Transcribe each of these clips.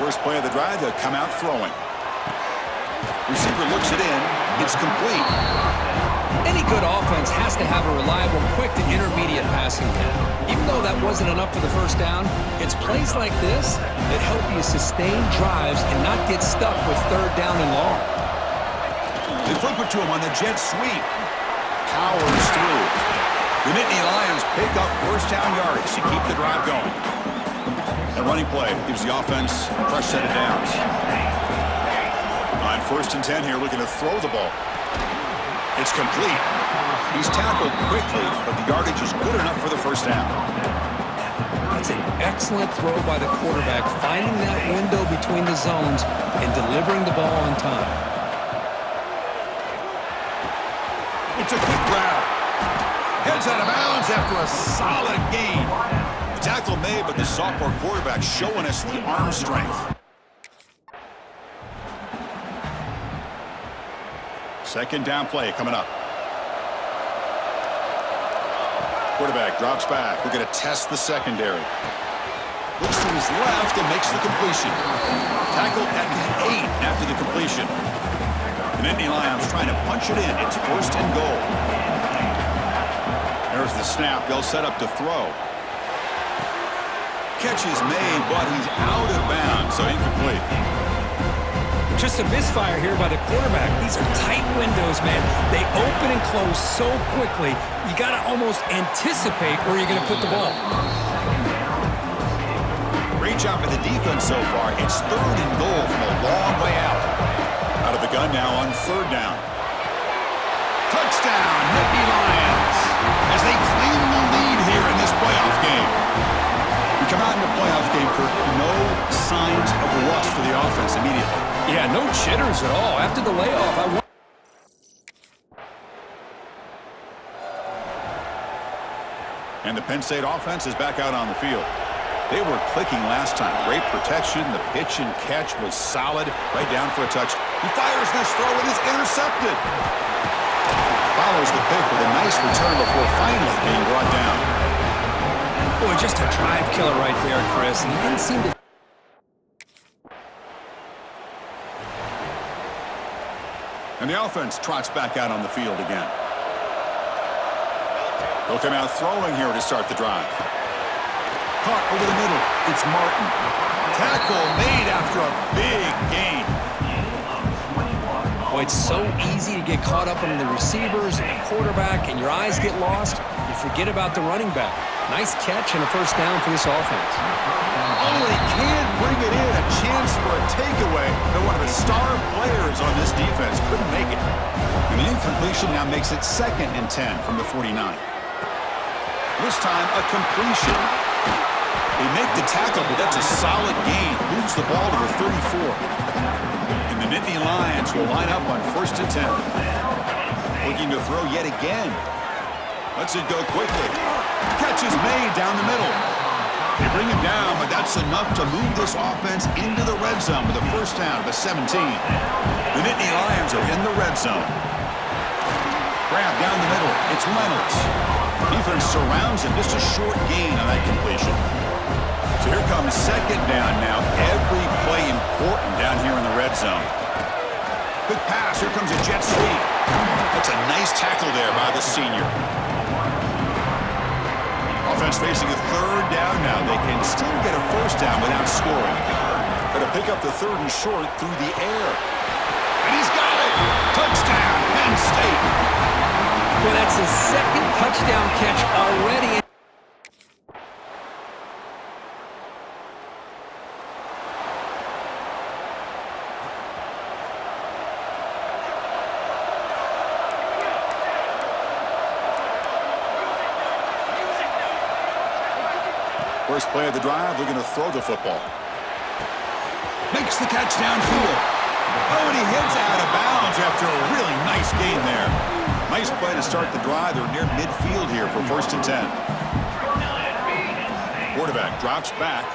first play of the drive, they'll come out throwing. Receiver looks it in. It's complete. Any good offense has to have a reliable, quick to intermediate passing game. Even though that wasn't enough for the first down, it's plays like this that help you sustain drives and not get stuck with third down and long. They flip it to him on the jet sweep. Powers through. The Nittany Lions pick up first down yardage to keep the drive going. The running play gives the offense a fresh set of downs. On 1st and 10 here, looking to throw the ball. It's complete. He's tackled quickly, but the yardage is good enough for the first down. That's an excellent throw by the quarterback, finding that window between the zones and delivering the ball on time. It's a quick grab. Heads out of bounds after a solid gain. The tackle made, but the sophomore quarterback showing us the arm strength. Second down play coming up. Quarterback drops back. We're going to test the secondary. Looks to his left and makes the completion. Tackled at the 8 after the completion. The Nittany Lions trying to punch it in. It's 1st and goal. There's the snap. They'll set up to throw. Catch is made, but he's out of bounds, so incomplete. Just a misfire here by the quarterback. These are tight windows, man. They open and close so quickly, you got to almost anticipate where you're going to put the ball. Great job by the defense so far. It's 3rd and goal from a long way out. Out of the gun now on 3rd down. Touchdown, Nittany Lions, as they claim the lead here in this playoff game. We come out in the playoff game, Kirk, no signs of rust for the offense immediately. Yeah, no jitters at all. After the layoff, And the Penn State offense is back out on the field. They were clicking last time. Great protection. The pitch and catch was solid. Right down for a touch. He fires this throw and is intercepted. Follows the pick with a nice return before finally being brought down. boy, just a drive killer right there, Chris. And he didn't seem to... And the offense trots back out on the field again. They'll come out throwing here to start the drive. Caught over the middle. It's Martin. Tackle made after a big gain. Boy, it's so easy to get caught up in the receivers and the quarterback, and your eyes get lost. You forget about the running back. Nice catch and a first down for this offense. Oh, he can't bring it in. A chance for a takeaway, but one of the star players on this defense couldn't make it. And the incompletion now makes it 2nd and 10 from the 49. This time, a completion. They make the tackle, but that's a solid gain. Moves the ball to the 34. And the Nittany Lions will line up on 1st and 10. Looking to throw yet again. Lets it go quickly. Catch is made down the middle. They bring him down, but that's enough to move this offense into the red zone with a first down of the 17. The Nittany Lions are in the red zone. Grab down the middle. It's Reynolds. Defense surrounds him. Just a short gain on that completion. So here comes 2nd down now. Every play important down here in the red zone. Quick pass. Here comes a jet sweep. That's a nice tackle there by the senior. Offense facing a 3rd down now. They can still get a first down without scoring. Got to pick up the 3rd and short through the air. And he's got it! Touchdown, Penn State! Well, that's his 2nd touchdown catch already. First play of the drive, they're going to throw the football. Makes the catch downfield. Oh, and he heads out of bounds after a really nice gain there. Nice play to start the drive. They're near midfield here for 1st and 10. Quarterback drops back.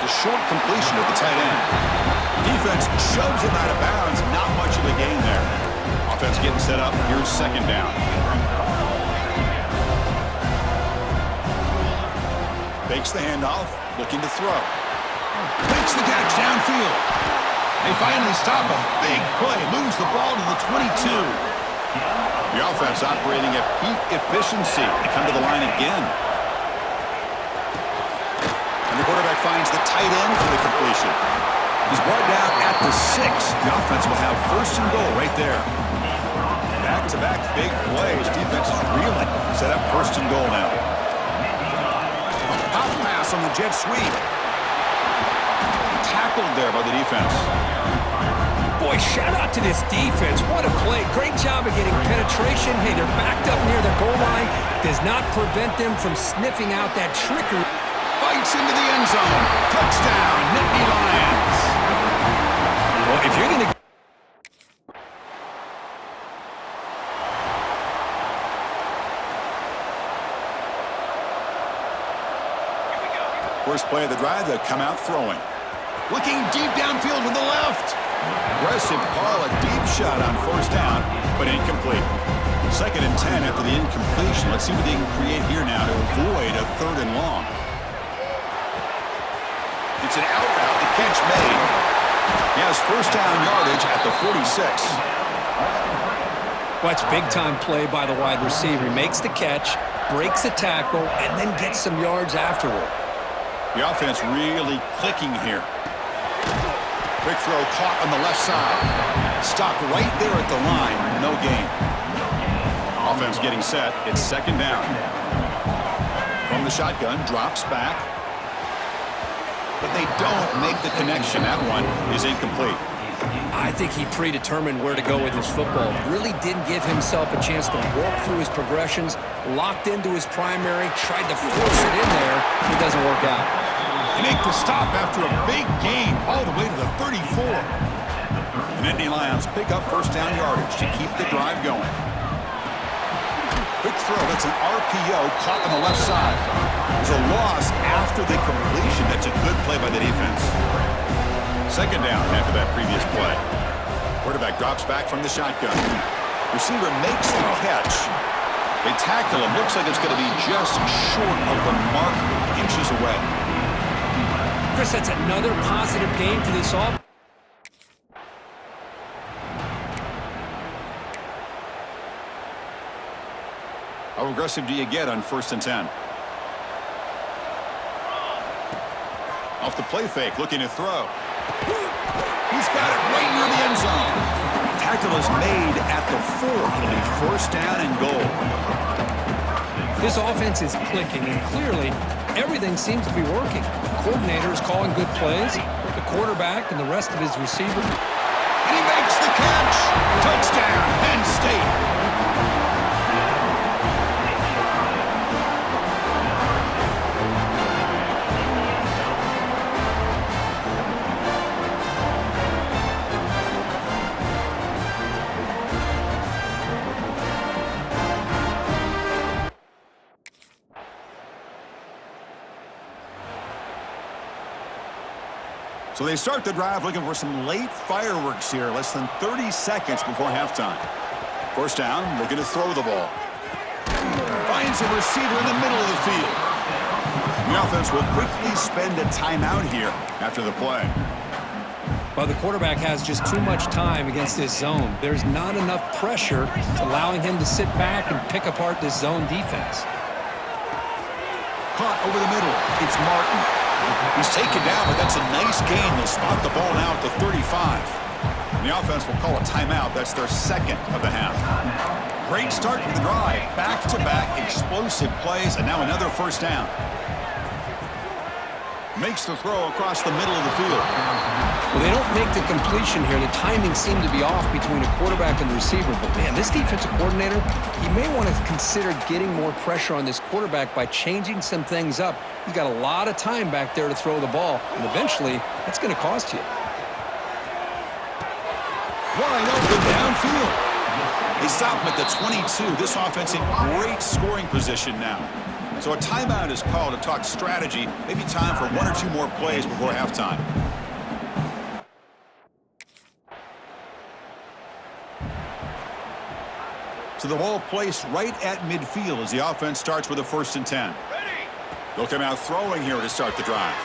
The short completion of the tight end. Defense shoves him out of bounds. Not much of a gain there. Offense getting set up. Here's 2nd down. Fakes the handoff, looking to throw. Makes the catch downfield. They finally stop a big play. Moves the ball to the 22. The offense operating at peak efficiency. They come to the line again. And the quarterback finds the tight end for the completion. He's brought down at the 6. The offense will have first and goal right there. Back-to-back big plays. Defense is reeling. Set up first and goal now. Pop pass on the jet sweep. Tackled there by the defense. Boy, shout out to this defense. What a play. Great job of getting penetration. Hey, they're backed up near the goal line. Does not prevent them from sniffing out that trickery. Fights into the end zone. Touchdown, Nittany Lions. Well, if you're going to... First play of the drive, they'll come out throwing. Looking deep downfield to the left. Aggressive call, a deep shot on first down, but incomplete. 2nd and 10 after the incompletion. Let's see what they can create here now to avoid a 3rd and long. It's an out route, the catch made. He has first down yardage at the 46. Watch big-time play by the wide receiver. He makes the catch, breaks a tackle, and then gets some yards afterward. The offense really clicking here. Quick throw caught on the left side. Stopped right there at the line. No gain. Offense getting set. It's 2nd down. From the shotgun, drops back. But they don't make the connection. That one is incomplete. I think he predetermined where to go with his football. Really didn't give himself a chance to walk through his progressions. Locked into his primary. Tried to force it in there. It doesn't work out. They make the stop after a big gain all the way to the 34. The Nittany Lions pick up first down yardage to keep the drive going. Quick throw. That's an RPO caught on the left side. There's a loss after the completion. That's a good play by the defense. 2nd down after that previous play. Quarterback drops back from the shotgun. Receiver makes the catch. They tackle him. Looks like it's going to be just short of the mark, inches away. Chris, that's another positive game for this offense. How aggressive do you get on 1st and 10? Off the play fake, looking to throw. He's got it right near the end zone. Tackle is made at the 4. It'll be first down and goal. This offense is clicking, and clearly everything seems to be working. The coordinator is calling good plays. The quarterback and the rest of his receivers. And he makes the catch. Touchdown, Penn State. So they start the drive looking for some late fireworks here, less than 30 seconds before halftime. First down, looking to throw the ball. Finds a receiver in the middle of the field. The offense will quickly spend a timeout here after the play. But the quarterback has just too much time against this zone. There's not enough pressure allowing him to sit back and pick apart this zone defense. Caught over the middle. It's Martin. He's taken down, but that's a nice gain. They'll spot the ball now at the 35. And the offense will call a timeout. That's their 2nd of the half. Great start to the drive. Back-to-back explosive plays, and now another first down. Makes the throw across the middle of the field. Well, they don't make the completion here. The timing seemed to be off between a quarterback and the receiver. But, man, this defensive coordinator, he may want to consider getting more pressure on this quarterback by changing some things up. He's got a lot of time back there to throw the ball, and eventually that's going to cost you. Wide open downfield. They stop him at the 22. This offense in great scoring position now. So a timeout is called to talk strategy. Maybe time for 1 or 2 more plays before halftime. So the ball placed right at midfield as the offense starts with a 1st and 10. They'll come out throwing here to start the drive.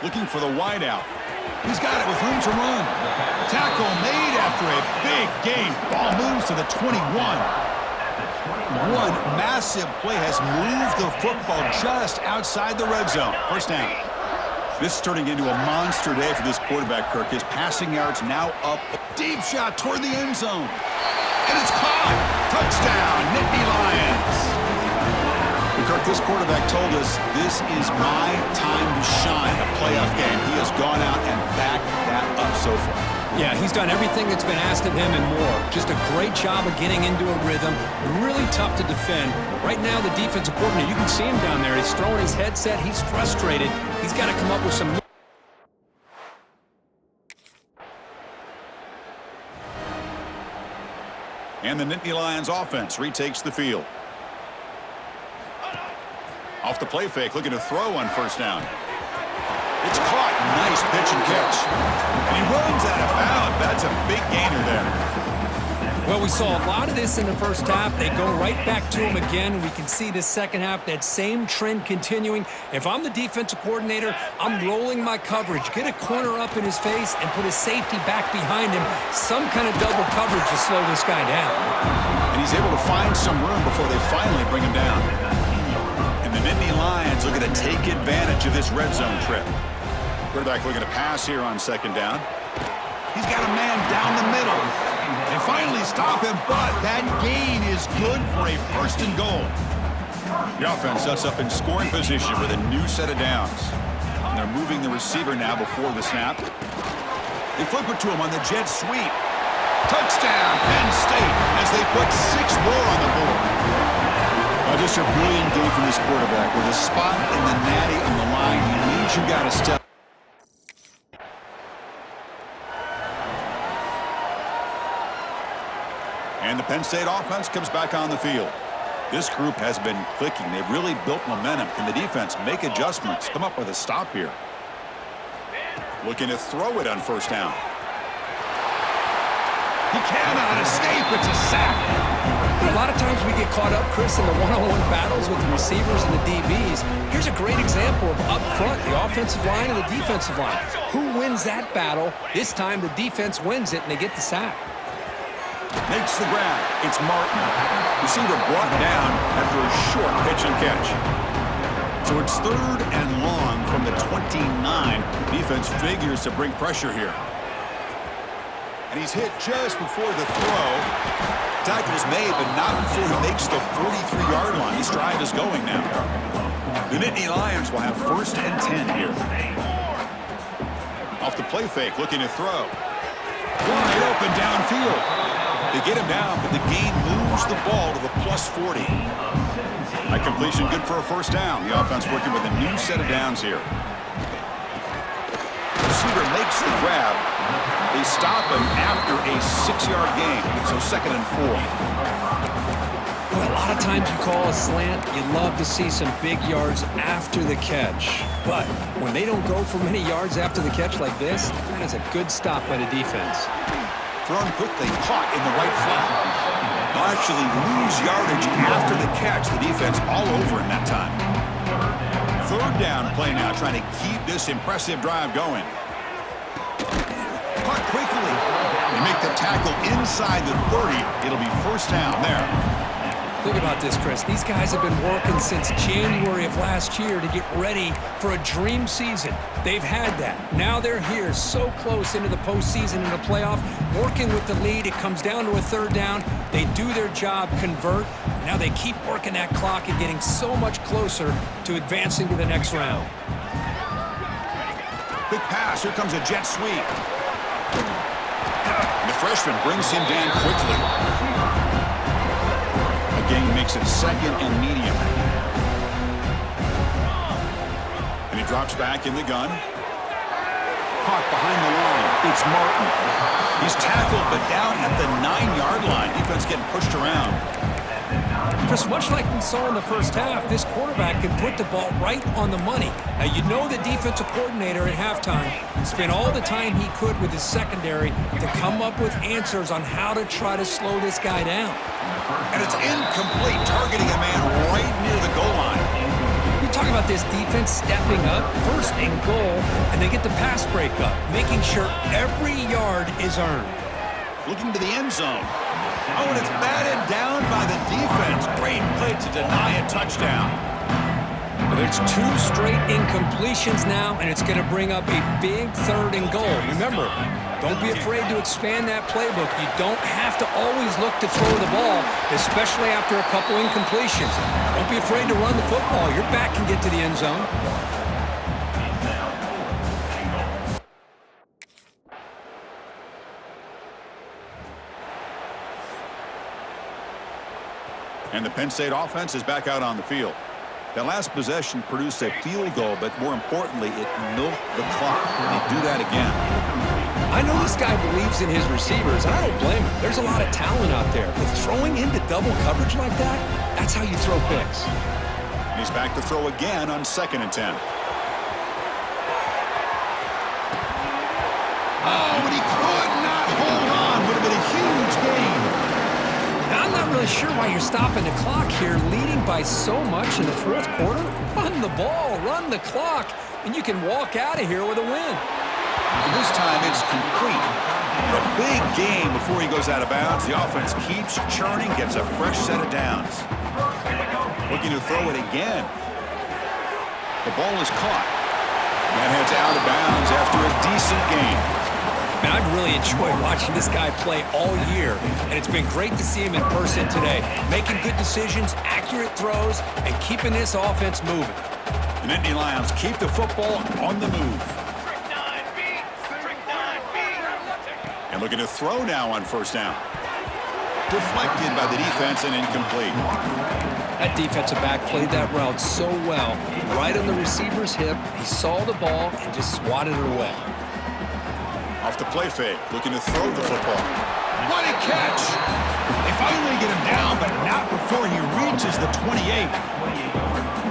looking for the wideout. He's got it with room to run. Tackle made after a big gain. Ball moves to the 21. One massive play has moved the football just outside the red zone. First down. This is turning into a monster day for this quarterback, Kirk. His passing yards now up. Deep shot toward the end zone. And it's caught. Touchdown, Nittany Lions. And Kirk, this quarterback told us this is my time to shine, a playoff game. He has gone out and backed that up so far. Yeah, he's done everything that's been asked of him and more. Just a great job of getting into a rhythm. Really tough to defend. Right now, the defensive coordinator, you can see him down there. He's throwing his headset. He's frustrated. He's got to come up with some... And the Nittany Lions offense retakes the field. Off the play fake, looking to throw on first down. It's caught. Nice pitch and catch. And he runs out of bounds. That's a big gainer there. Well, we saw a lot of this in the first half. They go right back to him again. We can see the second half, that same trend continuing. If I'm the defensive coordinator, I'm rolling my coverage. Get a corner up in his face and put a safety back behind him. Some kind of double coverage to slow this guy down. And he's able to find some room before they finally bring him down. And the Nittany Lions looking to take advantage of this red zone trip. Quarterback looking to pass here on second down. He's got a man down the middle. They finally stop him, but that gain is good for a first and goal. The offense sets up in scoring position with a new set of downs. And they're moving the receiver now before the snap. They flip it to him on the jet sweep. Touchdown, Penn State, as they put 6 more on the board. Just a brilliant game from this quarterback. With a spot in the natty on the line, he needs you got to step. And the Penn State offense comes back on the field. This group has been clicking. They've really built momentum. Can the defense make adjustments? Come up with a stop here. Looking to throw it on first down. He cannot escape. It's a sack. A lot of times we get caught up, Chris, in the one-on-one battles with the receivers and the DBs. Here's a great example of up front, the offensive line and the defensive line. Who wins that battle? This time the defense wins it and they get the sack. Makes the grab. It's Martin. Receiver brought down after a short pitch and catch. So it's third and long from the 29. Defense figures to bring pressure here. And he's hit just before the throw. Tackle's made, but not before he makes the 43-yard line. This drive is going now. The Nittany Lions will have first and 10 here. Off the play fake, looking to throw. Wide open downfield. They get him down, but the gain moves the ball to the plus 40. By completion, good for a first down. The offense working with a new set of downs here. Receiver makes the grab. They stop him after a 6-yard gain, so second and 4. Well, a lot of times you call a slant, you love to see some big yards after the catch. But when they don't go for many yards after the catch like this, that is a good stop by the defense. Thrown quickly, caught in the right flat. They'll actually lose yardage after the catch. The defense all over in that time. Third down play now, trying to keep this impressive drive going. Caught quickly. They make the tackle inside the 30. It'll be first down there. Think about this, Chris. These guys have been working since January of last year to get ready for a dream season. They've had that. Now they're here, so close into the postseason and the playoff, working with the lead. It comes down to a third down. They do their job, convert. Now they keep working that clock and getting so much closer to advancing to the next round. Big pass. Here comes a jet sweep. And the freshman brings him down quickly. Again, makes it second and medium. And he drops back in the gun. Caught behind the line. It's Martin. He's tackled, but down at the 9-yard line. Defense getting pushed around. Chris, much like we saw in the first half, this quarterback can put the ball right on the money. Now, you know the defensive coordinator at halftime spent all the time he could with his secondary to come up with answers on how to try to slow this guy down. And it's incomplete, targeting a man right near the goal line. You talk about this this defense stepping up, first and goal, and they get the pass breakup, making sure every yard is earned. Looking to the end zone. Oh, and it's batted down by the defense. Great play to deny a touchdown. But it's 2 straight incompletions now, and it's going to bring up a big 3rd and goal. Remember, don't be afraid to expand that playbook. You don't have to always look to throw the ball, especially after a couple incompletions. Don't be afraid to run the football. Your back can get to the end zone. And the Penn State offense is back out on the field. That last possession produced a field goal, but more importantly, it milked the clock. They do that again. I know this guy believes in his receivers. I don't blame him. There's a lot of talent out there. But throwing into double coverage like that, that's how you throw picks. And he's back to throw again on 2nd and 10. Oh, and he could not hold on. Would have been a huge gain. Now, I'm not really sure why you're stopping the clock here, leading by so much in the 4th quarter. Run the ball, run the clock, and you can walk out of here with a win. And this time it's complete. A big game before he goes out of bounds. The offense keeps churning, gets a fresh set of downs. Looking to throw it again. The ball is caught. And heads out of bounds after a decent game. Man, I've really enjoyed watching this guy play all year, and it's been great to see him in person today, making good decisions, accurate throws, and keeping this offense moving. The Nittany Lions keep the football on the move. And looking to throw now on 1st down. Deflected by the defense and incomplete. That defensive back played that route so well. Right on the receiver's hip, he saw the ball and just swatted it away. Off the play fake, looking to throw the football. What a catch! They finally get him down, but not before he reaches the 28.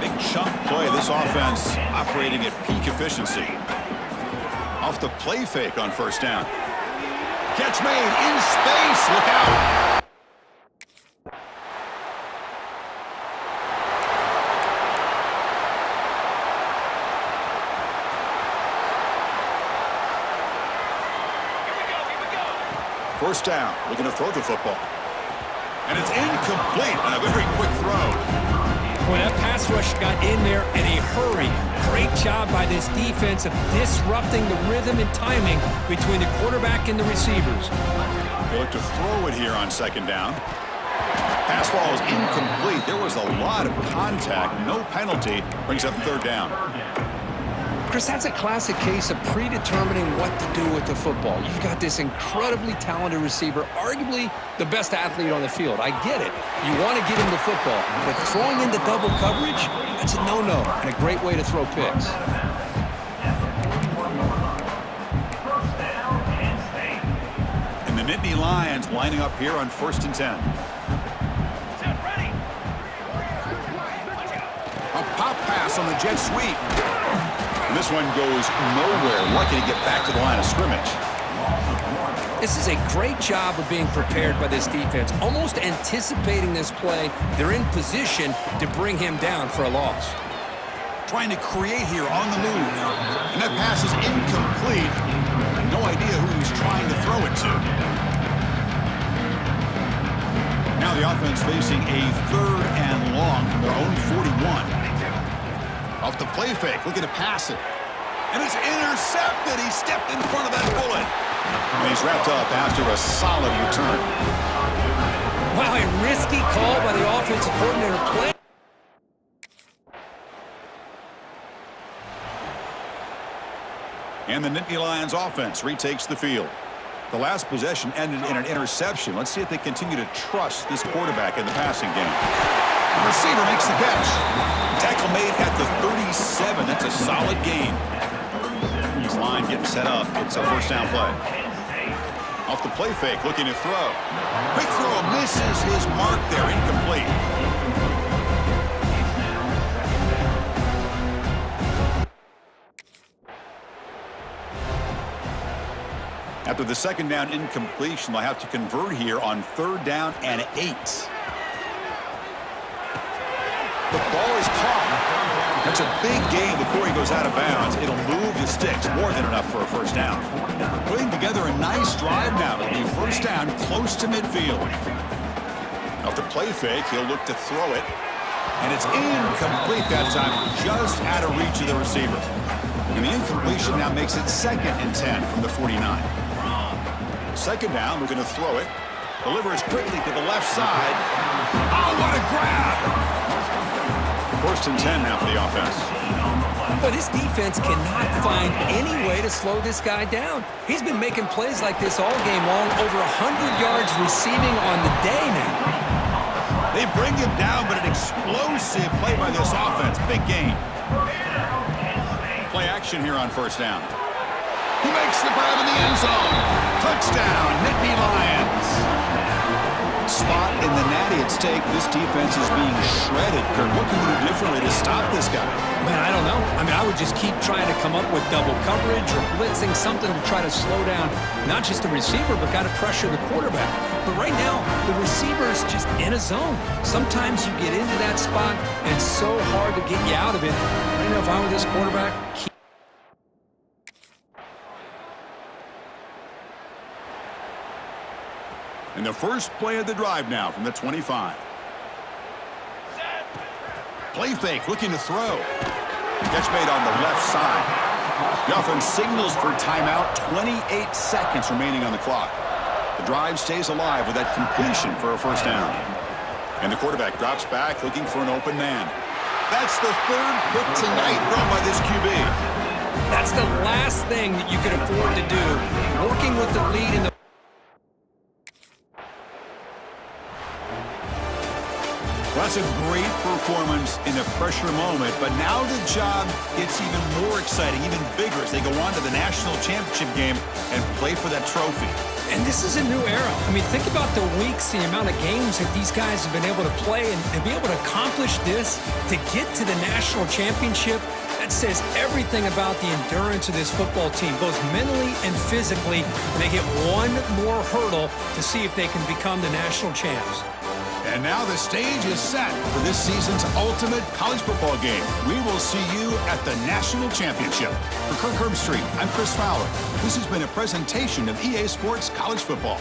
Big chunk play, this offense operating at peak efficiency. Off the play fake on 1st down. Catch made in space, look out! First down, looking to throw the football. And it's incomplete on a very quick throw. Well, that pass rush got in there in a hurry. Great job by this defense of disrupting the rhythm and timing between the quarterback and the receivers. They look to throw it here on 2nd down. Pass ball is incomplete. There was a lot of contact. No penalty. Brings up 3rd down. Chris, that's a classic case of predetermining what to do with the football. You've got this incredibly talented receiver, arguably the best athlete on the field. I get it. You want to get him the football, but throwing into double coverage, that's a no-no and a great way to throw picks. And the Nittany Lions lining up here on 1st and 10. A pop pass on the jet sweep. And this one goes nowhere. Lucky to get back to the line of scrimmage. This is a great job of being prepared by this defense, almost anticipating this play. They're in position to bring him down for a loss. Trying to create here on the move. And that pass is incomplete. No idea who he's trying to throw it to. Now the offense facing a 3rd and long from their own 41. Off the play fake, looking to pass it. And it's intercepted. He stepped in front of that bullet. And he's wrapped up after a solid return. Wow, a risky call by the offensive coordinator play. And the Nittany Lions offense retakes the field. The last possession ended in an interception. Let's see if they continue to trust this quarterback in the passing game. The receiver makes the catch. Tackle made at the 37. That's a solid gain. This line getting set up. It's a 1st down play. Off the play fake, looking to throw. Quick throw, misses his mark there, incomplete. After the 2nd down incompletion, they'll have to convert here on 3rd down and 8. The ball is caught. That's a big gain before he goes out of bounds. It'll move the sticks, more than enough for a first down. Putting together a nice drive now. It'll be first down close to midfield. Off the play fake, he'll look to throw it. And it's incomplete that time, just out of reach of the receiver. And the incompletion now makes it 2nd and 10 from the 49. Second down, we're going to throw it. Delivers quickly to the left side. Oh, what a grab! 1st and 10 now for the offense. But his defense cannot find any way to slow this guy down. He's been making plays like this all game long, over 100 yards receiving on the day now. They bring him down, but an explosive play by this offense. Big gain. Play action here on first down. He makes the grab in the end zone. Touchdown, Nittany Lions. Spot in the natty at stake. This defense is being shredded. Kurt, what can we do differently to stop this guy? Man, I don't know. I mean, I would just keep trying to come up with double coverage or blitzing, something to try to slow down not just the receiver, but got to pressure the quarterback. But right now, the receiver's just in a zone. Sometimes you get into that spot, and it's so hard to get you out of it. I don't know if I were this quarterback. And the first play of the drive now from the 25. Play fake, looking to throw. Catch made on the left side. The offense signals for timeout. 28 seconds remaining on the clock. The drive stays alive with that completion for a first down. And the quarterback drops back, looking for an open man. That's the 3rd pick tonight thrown by this QB. That's the last thing that you could afford to do. Working with the lead in the Well, that's a great performance in a pressure moment, but now the job gets even more exciting, even bigger as they go on to the national championship game and play for that trophy. And this is a new era. I mean, think about the weeks, the amount of games that these guys have been able to play and be able to accomplish this, to get to the national championship. That says everything about the endurance of this football team, both mentally and physically. And they hit one more hurdle to see if they can become the national champs. And now the stage is set for this season's ultimate college football game. We will see you at the national championship. For Kirk Herbstreit, I'm Chris Fowler. This has been a presentation of EA Sports College Football.